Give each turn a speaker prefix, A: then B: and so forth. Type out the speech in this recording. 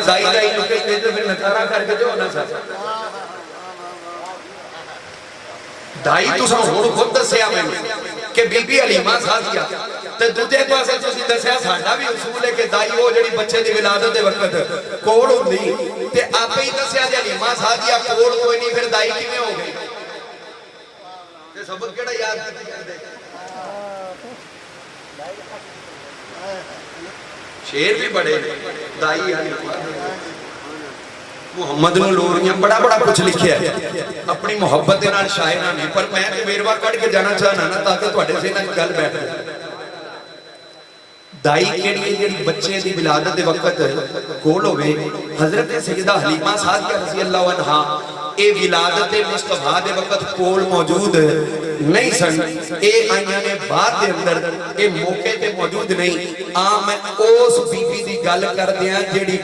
A: दाई दाई कहते तो फिर नकारा करके जो ना सर दाई तुसा हुण खुद दस्सिया मैनूं कि बीबी हलीमा सादिया ते दूजे पासे तुसीं दस्सिया साडा भी उसूल है कि दाई वो जिहड़ी बच्चे दी विलादत दे वक्त कोल हुंदी ते आपे ही दस्सिया जे हलीमा सादिया कोल कोई नहीं फिर दाई किवें हो गई ते सबक केड़ा याद करदे शेर भी बड़े दाई हलीमा मुहम्मद नूं लोरियां बड़ा बड़ा कुछ लिखिया अपनी मुहब्बत दे नाल शायरां ने पर मैं वेरवा कढ़ के जाना चाहना ना ताकि तुहाडे से नाल गल बैठ जाए दाई केड़ी जेड़ी बच्चे दी विलादत दे वक्त कोल होवे हजरत सैयदा हलीमा सादिया रज़ी अल्लाह अन्हा ए विलादत दे मुस्तफा दे वक्त कोल मौजूद नहीं सन ए आईयां ने बाद दे अंदर ए मौके ते मौजूद नहीं आ मैं उस बीबी दी गल करदियां जेड़ी